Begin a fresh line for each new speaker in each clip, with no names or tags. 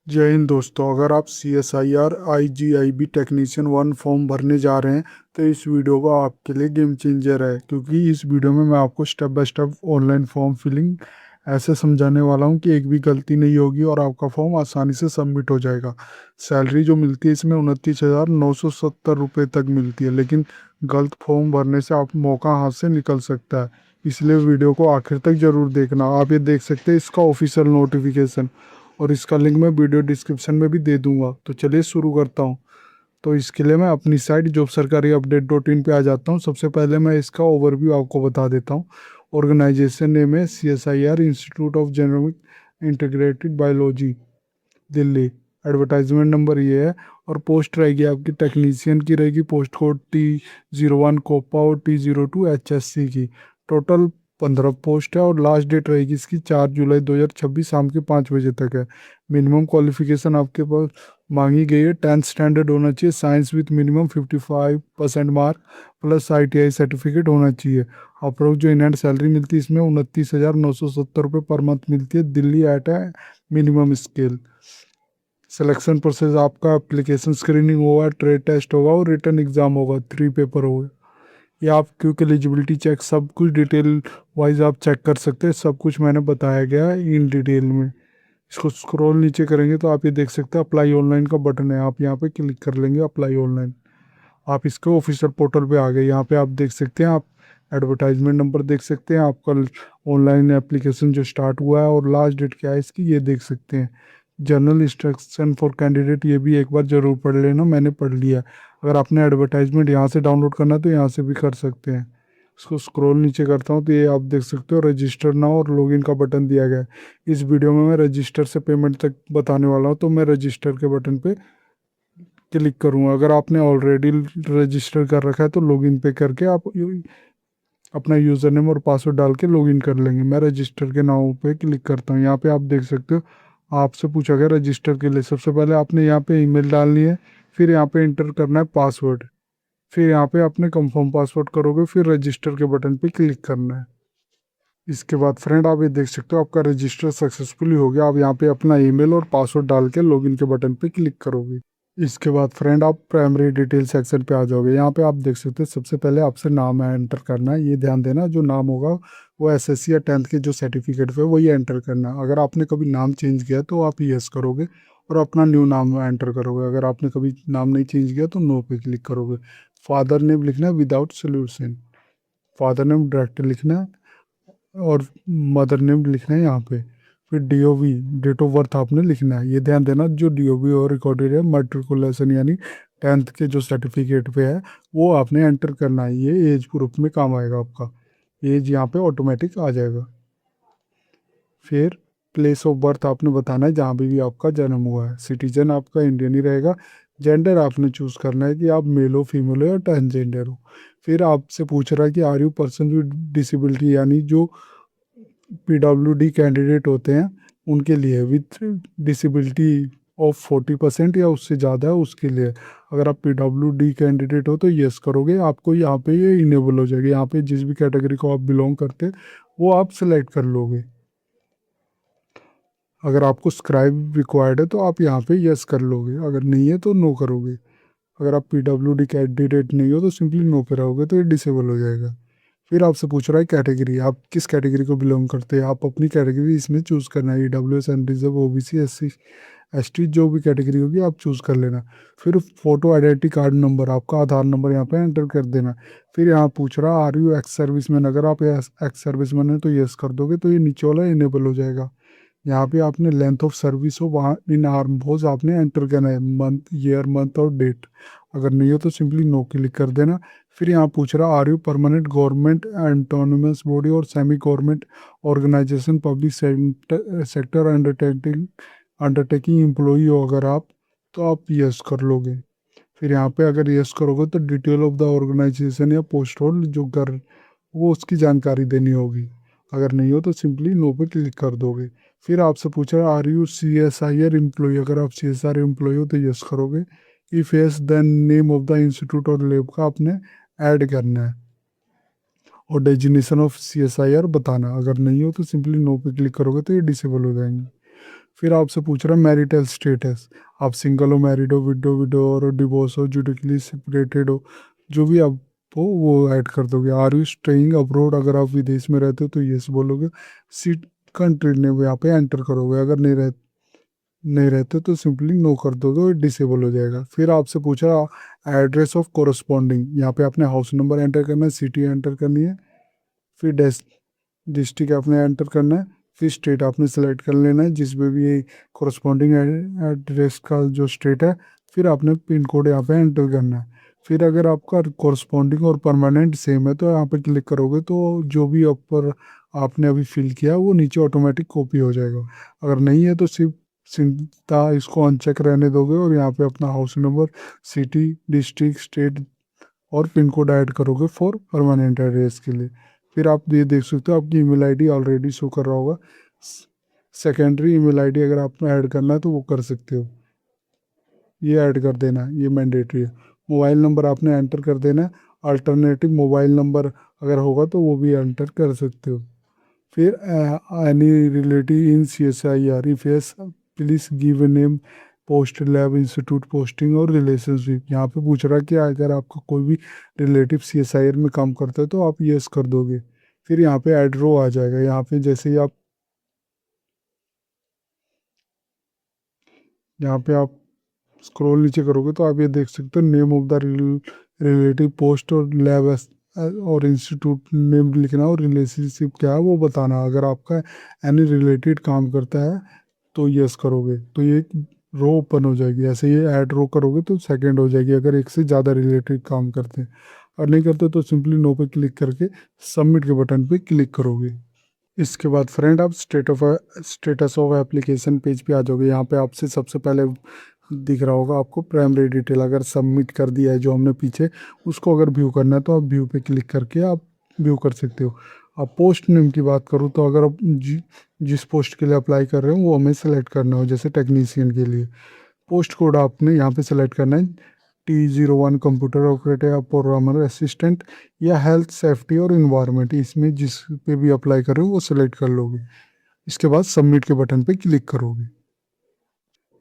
जय हिंद दोस्तों। अगर आप CSIR IGIB टेक्नीशियन 1 फॉर्म भरने जा रहे हैं तो इस वीडियो को आपके लिए गेम चेंजर है, क्योंकि इस वीडियो में मैं आपको step by step online form filling ऐसे समझाने वाला हूं कि एक भी गलती नहीं होगी और आपका फॉर्म आसानी से सबमिट हो जाएगा। सैलरी जो मिलती है इसमें 29,970 रुपये तक मिलती है, लेकिन गलत फॉर्म भरने से आप मौका हाथ से निकल सकता है। इसलिए वीडियो को आखिर तक ज़रूर देखना। आप ये देख सकते हैं इसका ऑफिशियल नोटिफिकेशन, और इसका लिंक मैं वीडियो डिस्क्रिप्शन में भी दे दूंगा। तो चलिए शुरू करता हूँ। तो इसके लिए मैं अपनी साइट जॉब सरकारी अपडेट .in पे आ जाता हूँ। सबसे पहले मैं इसका ओवरव्यू आपको बता देता हूँ। ऑर्गेनाइजेशन नेम है CSIR institute of genomic integrated biology, Delhi. Advertisement number ये है, और पोस्ट रहेगी आपकी टेक्नीशियन की रहेगी, पोस्ट कोड T01 कोपा और T02 HSC की। टोटल 15 पोस्ट है, और लास्ट डेट रहेगी इसकी 4 जुलाई 2026 शाम के 5 बजे तक है। मिनिमम क्वालिफिकेशन आपके पास मांगी गई है 10th स्टैंडर्ड होना चाहिए, science with minimum 55% mark plus ITI certificate होना चाहिए। अप्रोक्स जो इन हैंड सैलरी मिलती है इसमें 29,970 रुपये पर मंथ मिलती है, दिल्ली एट है मिनिमम स्केल। सिलेक्शन प्रोसेस आपका एप्लीकेशन स्क्रीनिंग होगा, ट्रेड टेस्ट होगा और रिटर्न एग्जाम होगा, 3 पेपर होगा। ये आप क्विक एलिजिबिलिटी चेक सब कुछ डिटेल वाइज आप चेक कर सकते हैं। सब कुछ मैंने बताया गया है इन डिटेल में। इसको स्क्रॉल नीचे करेंगे तो आप ये देख सकते हैं अप्लाई ऑनलाइन का बटन है, आप यहाँ पे क्लिक कर लेंगे अप्लाई ऑनलाइन। आप इसके ऑफिशियल पोर्टल पे आ गए। यहाँ पे आप देख सकते हैं, आप एडवर्टाइजमेंट नंबर देख सकते हैं, आपका ऑनलाइन एप्लीकेशन जो स्टार्ट हुआ है और लास्ट डेट क्या है इसकी ये देख सकते हैं। जनरल इंस्ट्रक्शन फॉर कैंडिडेट ये भी एक बार ज़रूर पढ़ लेना, मैंने पढ़ लिया है। अगर आपने एडवर्टाइजमेंट यहाँ से डाउनलोड करना है तो यहाँ से भी कर सकते हैं। इसको स्क्रॉल नीचे करता हूँ तो ये आप देख सकते हो रजिस्टर नाउ और लॉगिन का बटन दिया गया है। इस वीडियो में मैं रजिस्टर से पेमेंट तक बताने वाला हूँ, तो मैं रजिस्टर के बटन पे क्लिक करूँगा। अगर आपने ऑलरेडी रजिस्टर कर रखा है तो लॉगिन पे करके आप अपना यूज़र नेम और पासवर्ड डाल के लॉगिन कर लेंगे। मैं रजिस्टर के नाम पे क्लिक करता हूँ। यहाँ पे आप देख सकते हो आपसे पूछा गया रजिस्टर के लिए। सबसे पहले आपने यहाँ पे ईमेल डालनी है, फिर यहाँ पे इंटर करना है पासवर्ड, फिर यहाँ पे आपने कंफर्म पासवर्ड करोगे, फिर रजिस्टर के बटन पे क्लिक करना है। इसके बाद फ्रेंड आप ये देख सकते हो आपका रजिस्टर सक्सेसफुली हो गया। आप यहाँ पे अपना ईमेल और पासवर्ड डाल के लॉगिन के बटन पे क्लिक करोगे। इसके बाद फ्रेंड आप प्राइमरी डिटेल सेक्शन पे आ जाओगे। यहाँ पे आप देख सकते हो सबसे पहले आपसे नाम एंटर करना है। ये ध्यान देना जो नाम होगा वो SSC या 10th के जो सर्टिफिकेट पे वही एंटर करना है। अगर आपने कभी नाम चेंज किया तो आप यस करोगे और अपना न्यू नाम एंटर करोगे। अगर आपने कभी नाम नहीं चेंज किया तो नो पे क्लिक करोगे। फादर नेम लिखना है without solution, father name direct लिखना है, और मदर नेम लिखना है यहाँ पे। फिर DOB डेट ऑफ बर्थ आपने लिखना है। ये ध्यान देना जो DOB और रिकॉर्डेड है मैट्रिकुलेशन यानी 10th के जो सर्टिफिकेट पे है वो आपने एंटर करना है। ये एज प्रूफ में काम आएगा आपका, एज यहाँ पे ऑटोमेटिक आ जाएगा। फिर प्लेस ऑफ बर्थ आपने बताना है जहाँ भी आपका जन्म हुआ है। सिटीजन आपका इंडियन ही रहेगा। जेंडर आपने चूज़ करना है कि आप मेल हो, फीमेल हो या ट्रांसजेंडर हो। फिर आपसे पूछ रहा है कि are you person with disability, यानी जो PWD कैंडिडेट होते हैं उनके लिए विथ डिसेबिलिटी ऑफ 40% या उससे ज़्यादा है उसके लिए। अगर आप PWD कैंडिडेट हो तो यस करोगे, आपको यहाँ पे ये इनेबल हो जाएगी। यहाँ पे जिस भी कैटेगरी को आप बिलोंग करते हैं वो आप सेलेक्ट कर लोगे। अगर आपको स्क्राइब रिक्वायर्ड है तो आप यहाँ पे यस कर लोगे, अगर नहीं है तो नो करोगे। अगर आप PWD कैंडिडेट नहीं हो तो सिंपली नो पे रहोगे तो ये डिसेबल हो जाएगा। फिर आपसे पूछ रहा है कैटेगरी, आप किस कैटेगरी को बिलोंग करते हैं। आप अपनी कैटेगरी इसमें चूज़ करना है, EWS and reserve OBC SC ST जो भी कैटेगरी होगी आप चूज़ कर लेना। फिर फोटो आइडेंटिटी कार्ड नंबर, आपका आधार नंबर यहाँ पे एंटर कर देना। फिर यहाँ पूछ रहा आर यू एक्स सर्विसमैन, अगर आप एक्स सर्विसमैन है तो यस कर दोगे तो ये नीचे वाला इनेबल हो जाएगा। यहाँ पे आपने लेंथ ऑफ सर्विस हो वहाँ इन आर्म फोर्स आपने एंटर करना है, मंथ, ईयर, मंथ और डेट। अगर नहीं हो तो सिंपली नो क्लिक कर देना। फिर यहाँ पूछ रहा are you permanent government autonomous body और semi government organisation public sector undertaking undertaking employee हो अगर आप, तो आप यस कर लोगे। फिर यहाँ पे अगर यस करोगे तो डिटेल ऑफ द ऑर्गेनाइजेशन या पोस्ट होल्ड जो कर वो उसकी जानकारी देनी होगी। अगर नहीं हो तो सिंपली नो पे क्लिक कर दोगे। फिर आपसे पूछ रहा है आर यू CSIR एम्प्लॉय, अगर आप CSR एम्प्लॉय हो तो यस करोगे। If yes then name of the institute और लैब का आपने ऐड करना है और डेजिग्नेशन ऑफ CSIR बताना। अगर नहीं हो तो सिंपली नो पे क्लिक करोगे तो ये डिसेबल हो जाएंगे। फिर आपसे पूछ रहा है मैरिटल स्टेटस, आप सिंगल हो, मैरिड हो, विडो और डिवोर्स हो, जुडिकली सेपरेटेड हो, जो भी आप हो वो ऐड कर दोगे। आर यू स्टेइंग अब्रोड, अगर आप विदेश में रहते हो तो यस बोलोगे। सीट कंट्री नेम यहाँ पे एंटर करोगे, अगर नहीं रहते तो सिंपली नो कर दोगे और डिसेबल हो जाएगा। फिर आपसे पूछा एड्रेस ऑफ कोरस्पॉन्डिंग, यहाँ पे आपने हाउस नंबर एंटर करना है, सिटी एंटर करनी है, फिर डिस्ट्रिक्ट आपने एंटर करना है, फिर स्टेट आपने सेलेक्ट कर लेना है जिसमें भी ये कोरस्पॉन्डिंग एड्रेस का जो स्टेट है, फिर आपने पिन कोड यहाँ पे एंटर करना है। फिर अगर आपका कोरस्पॉन्डिंग और परमानेंट सेम है तो यहाँ पे क्लिक करोगे तो जो भी ऊपर आपने अभी फिल किया वो नीचे ऑटोमेटिक कॉपी हो जाएगा। अगर नहीं है तो सिर्फ चिंता इसको अनचेक रहने दोगे और यहाँ पे अपना house number, city, district, state और पिन कोड ऐड करोगे फॉर परमानेंट एड्रेस के लिए। फिर आप ये देख सकते हो आपकी ईमेल आईडी ऑलरेडी शो कर रहा होगा। सेकेंडरी ईमेल आईडी अगर आपको ऐड करना है तो वो कर सकते हो, ये ऐड कर देना है, ये मैंडेटरी है। मोबाइल नंबर आपने एंटर कर देना है, अल्टरनेटिव मोबाइल नंबर अगर होगा तो वो भी एंटर कर सकते हो। फिर any relative in CSIR, if yes please give a name, post, lab, institute, posting और रिलेशनशिप। यहाँ पे पूछ रहा है कि अगर आपका कोई भी रिलेटिव CSIR में काम करता है तो आप यस कर दोगे। फिर यहाँ पे एड रो आ जाएगा, यहाँ पे जैसे ही आप यहाँ पे आप स्क्रॉल नीचे करोगे तो आप ये देख सकते हो name of the relative, post और लैब और इंस्टीट्यूट नेम लिखना और रिलेशनशिप क्या है वो बताना। अगर आपका एनी रिलेटेड काम करता है तो यस करोगे तो ये रो ओपन हो जाएगी। ऐसे ये ऐड रो करोगे तो सेकंड हो जाएगी अगर एक से ज़्यादा रिलेटेड काम करते हैं। और नहीं करते तो सिंपली नो पे क्लिक करके सबमिट के बटन पे क्लिक करोगे। इसके बाद फ्रेंड आप स्टेटस ऑफ एप्लीकेशन पेज पे आ जाओगे। यहाँ पे आपसे सबसे पहले दिख रहा होगा आपको प्राइमरी डिटेल, अगर सबमिट कर दिया है जो हमने पीछे, उसको अगर व्यू करना है तो आप व्यू पे क्लिक करके आप व्यू कर सकते हो। अब पोस्ट नेम की बात करूँ तो अगर आप जिस पोस्ट के लिए अप्लाई कर रहे हो वो हमें सेलेक्ट करना हो, जैसे टेक्नीशियन के लिए पोस्ट कोड आपने यहाँ पे सेलेक्ट करना है T01, कंप्यूटर ऑपरेटर या प्रोग्रामर असिस्टेंट या हेल्थ सेफ्टी और इन्वायरमेंट, इसमें जिस पे भी अप्लाई कर रहे हो वो सिलेक्ट कर लोगे। इसके बाद सबमिट के बटन पे क्लिक करोगे।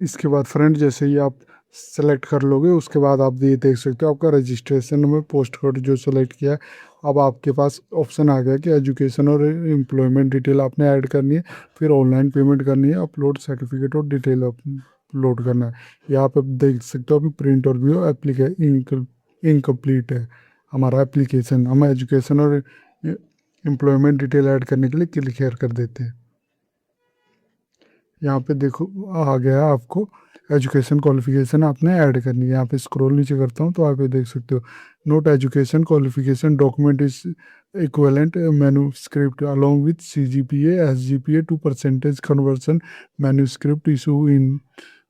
इसके बाद फ्रेंड जैसे ही आप सेलेक्ट कर लोगे उसके बाद आप ये देख सकते हो आपका रजिस्ट्रेशन में पोस्ट कोड जो सेलेक्ट किया है। अब आपके पास ऑप्शन आ गया कि एजुकेशन और एम्प्लॉयमेंट डिटेल आपने ऐड करनी है, फिर ऑनलाइन पेमेंट करनी है, अपलोड सर्टिफिकेट और डिटेल अपलोड करना है। यहाँ पे देख सकते हो अभी प्रिंट और व्यू इनकम्प्लीट है हमारा एप्लीकेशन। हम एजुकेशन और एम्प्लॉयमेंट डिटेल ऐड करने के लिए क्लिक कर देते हैं। यहाँ पे देखो आ गया आपको एजुकेशन क्वालिफिकेशन आपने ऐड करनी है। यहाँ पे स्क्रॉल नीचे करता हूँ तो आप ये देख सकते हो note education qualification document is equivalent manuscript along with CGPA SGPA to percentage conversion manuscript issue in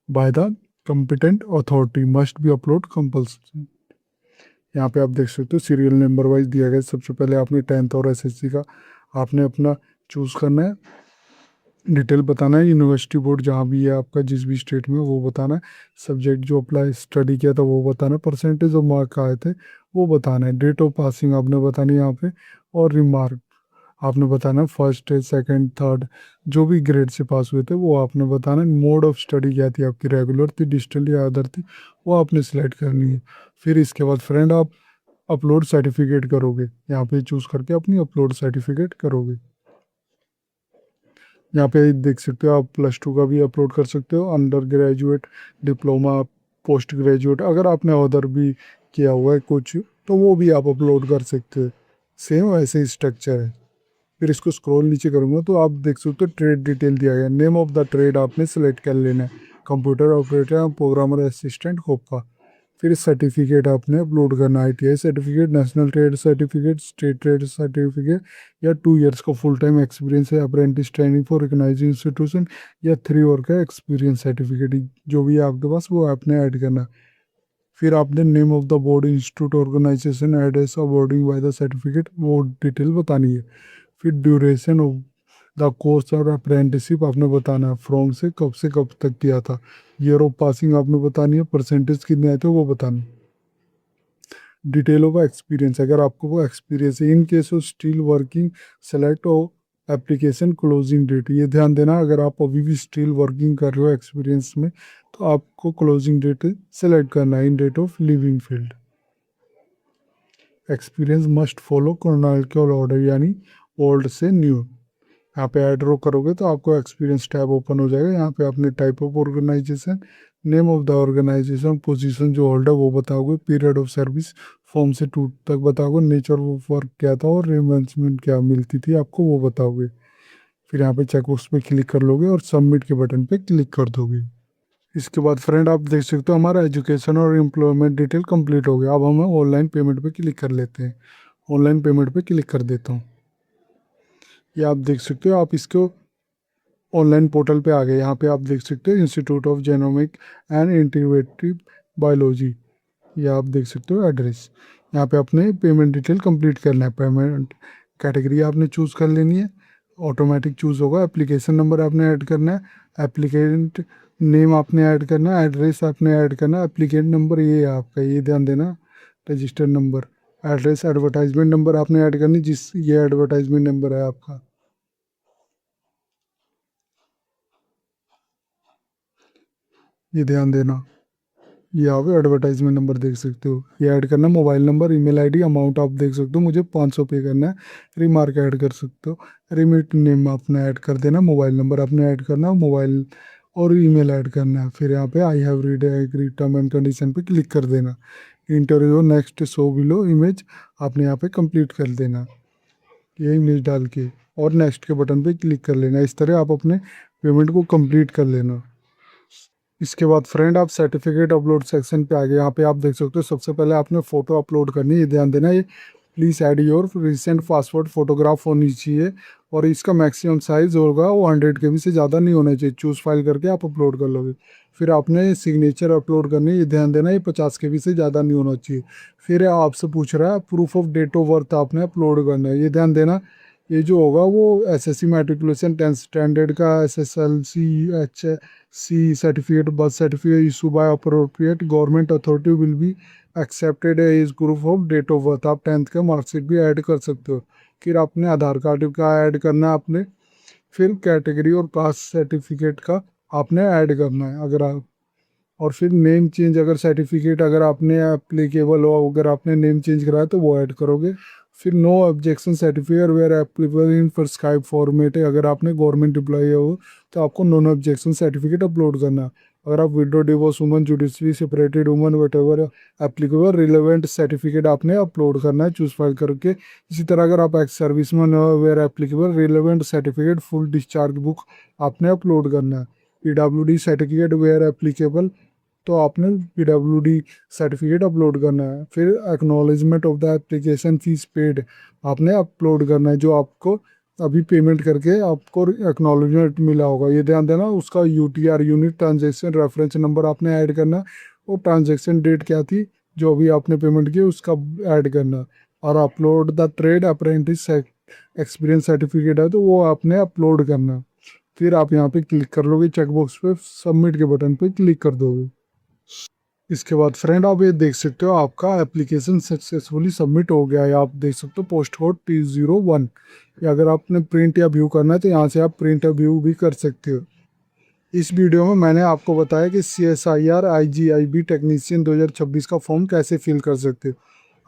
by the competent authority must be upload compulsory. यहाँ पे आप देख सकते हो सीरियल नंबर वाइज दिया गया। सबसे पहले आपने 10th और SSC का आपने अपना चूज़ करना है, डिटेल बताना है, यूनिवर्सिटी बोर्ड जहाँ भी है आपका जिस भी स्टेट में वो बताना है, सब्जेक्ट जो अप्लाई स्टडी किया था वो बताना है, परसेंटेज ऑफ मार्क आए थे वो बताना है, डेट ऑफ पासिंग आपने बतानी है यहाँ पे, और रिमार्क आपने बताना है, फर्स्ट सेकंड थर्ड जो भी ग्रेड से पास हुए थे वो आपने बताना है। मोड ऑफ स्टडी क्या थी आपकी, रेगुलर थी, डिजिटल या अदर थी, वो आपने सिलेक्ट करनी है। फिर इसके बाद फ्रेंड आप अपलोड सर्टिफिकेट करोगे, यहाँ पे चूज़ करके अपनी अपलोड सर्टिफिकेट करोगे। यहाँ पे देख सकते हो आप +2 का भी अपलोड कर सकते हो, under graduate, diploma, post graduate, अगर आपने अदर भी किया हुआ है कुछ तो वो भी आप अपलोड कर सकते हो। सेम वैसे ही स्ट्रक्चर है। फिर इसको स्क्रॉल नीचे करूँगा तो आप देख सकते हो ट्रेड डिटेल दिया गया, नेम ऑफ द ट्रेड आपने सेलेक्ट कर लेना है, कंप्यूटर ऑपरेटर, प्रोग्रामर असिस्टेंट, होपा। फिर सर्टिफिकेट आपने अपलोड करना है, ITI certificate, national trade certificate, state trade certificate, या 2 इयर्स का फुल टाइम एक्सपीरियंस है, apprentice training for recognised institution, या 3 ईयर का एक्सपीरियंस सर्टिफिकेट, जो भी है आपके पास वो आपने ऐड करना। फिर आपने name of the board, institute, organisation, address of boarding by the certificate वो डिटेल बतानी है। फिर ड्यूरेशन ऑफ द कोर्स और अप्रेंटिसशिप आपने बताना है, फ्रॉम से कब तक किया था, ईयर ऑफ पासिंग आपने बतानी है, परसेंटेज कितने आए थे वो बताना। डिटेल ऑफ एक्सपीरियंस, अगर आपको वो एक्सपीरियंस है, in case of still working select हो एप्लीकेशन क्लोजिंग डेट, ये ध्यान देना अगर आप अभी भी स्टिल वर्किंग कर रहे हो एक्सपीरियंस में तो आपको क्लोजिंग डेट सेलेक्ट करना है in date of leaving field. Experience must follow chronological order यानी ओल्ड से न्यू। यहाँ पे ऐड रो करोगे तो आपको एक्सपीरियंस टैब ओपन हो जाएगा। यहाँ पे अपने type of organisation, name of the organisation, position जो होल्ड है वो बताओगे, पीरियड ऑफ सर्विस फॉर्म से 2 तक बताओगे, नेचर ऑफ वर्क क्या था और रिमेंसमेंट क्या मिलती थी आपको वो बताओगे। फिर यहाँ पे चेकबॉक्स पे क्लिक कर लोगे और सबमिट के बटन पे क्लिक कर दोगे। इसके बाद फ्रेंड आप देख सकते हो हमारा एजुकेशन और एम्प्लॉयमेंट डिटेल कंप्लीट हो गया। अब हम ऑनलाइन पेमेंट पे क्लिक कर लेते हैं। ऑनलाइन पेमेंट पे क्लिक कर देता हूँ। ये आप देख सकते हो, आप इसको ऑनलाइन पोर्टल पे आ गए। यहाँ पे आप देख सकते हो institute of genomic and integrative biology, ये आप देख सकते हो एड्रेस। यहाँ पे अपने पेमेंट डिटेल कंप्लीट करना है। पेमेंट कैटेगरी आपने चूज़ कर लेनी है, ऑटोमेटिक चूज़ होगा। एप्लीकेशन नंबर आपने ऐड करना है, एप्लीकेंट नेम आपने ऐड करना है, एड्रेस आपने ऐड करना है। एप्लीकेंट नंबर ये है आपका, ये ध्यान देना, registered number. Address advertisement number आपने ऐड करनी, जिस ये एडवर्टाइजमेंट नंबर है आपका, ये ध्यान देना। ये आप एडवर्टाइजमेंट नंबर देख सकते हो, ये ऐड करना। Mobile number, email ID, amount आप देख सकते हो, मुझे 500 पे करना है। रिमार्क ऐड कर सकते हो, रिमिट नेम आपने ऐड कर देना, मोबाइल नंबर आपने ऐड करना, मोबाइल और ईमेल ऐड करना है। फिर यहाँ पे I have read agree term and condition पे क्लिक कर देना। Interview next show below image आपने यहाँ पे कंप्लीट कर देना, ये इमेज डाल के, और नेक्स्ट के बटन पे क्लिक कर लेना। इस तरह आप अपने पेमेंट को कंप्लीट कर लेना। इसके बाद फ्रेंड आप सर्टिफिकेट अपलोड सेक्शन पे आ गए। यहाँ पे आप देख सकते हो सबसे पहले आपने फ़ोटो अपलोड करनी है, ये ध्यान देना। ये please add your recent passport photograph होनी चाहिए और इसका मैक्सिमम साइज़ होगा वो 100 KB से ज़्यादा नहीं होना चाहिए। चूज़ फाइल करके आप अपलोड कर लोगे। फिर आपने सिग्नेचर अपलोड करनी है, ये ध्यान देना, ये 50 KB से ज़्यादा नहीं होना चाहिए। फिर आपसे पूछ रहा है proof of date of birth आपने अपलोड करना है, ये ध्यान देना। ये जो होगा वो एसएससी मैट्रिकुलेशन 10th स्टैंडर्ड का, SSLC, HC certificate, birth certificate issue by appropriate government authority will be accepted as proof of date of birth. आप 10th का मार्कशीट भी ऐड कर सकते हो। फिर आपने आधार कार्ड का ऐड करना है आपने। फिर कैटेगरी और कास्ट सर्टिफिकेट का आपने ऐड करना है अगर आप, और फिर नेम चेंज अगर सर्टिफिकेट अगर आपने एप्लीकेबल हो, अगर आपने नेम चेंज कराया तो वो ऐड करोगे। फिर no objection certificate where applicable in prescribe format है, अगर आपने गवर्नमेंट एम्प्लॉई हो तो आपको नॉन ऑब्जेक्शन सर्टिफिकेट अपलोड करना। अगर आप widow, divorce woman, judiciary separated woman, whatever applicable relevant certificate आपने अपलोड करना है चूज फाइल करके। इसी तरह अगर आप एक्स सर्विसमैन हो, where applicable relevant certificate full discharge book आपने अपलोड करना है। PWD सर्टिफिकेट वेयर एप्लीकेबल तो आपने PWD सर्टिफिकेट अपलोड करना है। फिर acknowledgement of the application fees paid आपने अपलोड करना है, जो आपको अभी पेमेंट करके आपको एक्नॉलेजमेंट मिला होगा, ये ध्यान देना। उसका UTR unit transaction reference number आपने ऐड करना है, वो ट्रांजैक्शन डेट क्या थी जो अभी आपने पेमेंट की उसका ऐड करना। और upload the trade apprentice experience certificate है तो वो आपने अपलोड करना। फिर आप यहाँ पे क्लिक कर लोगे, चेकबॉक्स पे सबमिट के बटन पे क्लिक कर दोगे। इसके बाद फ्रेंड आप ये देख सकते हो आपका एप्लीकेशन सक्सेसफुली सबमिट हो गया है। आप देख सकते हो पोस्ट कोड T01। या अगर आपने प्रिंट या व्यू करना है तो यहाँ से आप प्रिंट या व्यू भी कर सकते हो। इस वीडियो में मैंने आपको बताया कि CSIR IGIB टेक्नीशियन 2026 का फॉर्म कैसे फिल कर सकते हो।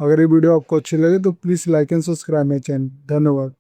अगर ये वीडियो आपको अच्छी लगे तो please like and subscribe my channel. धन्यवाद।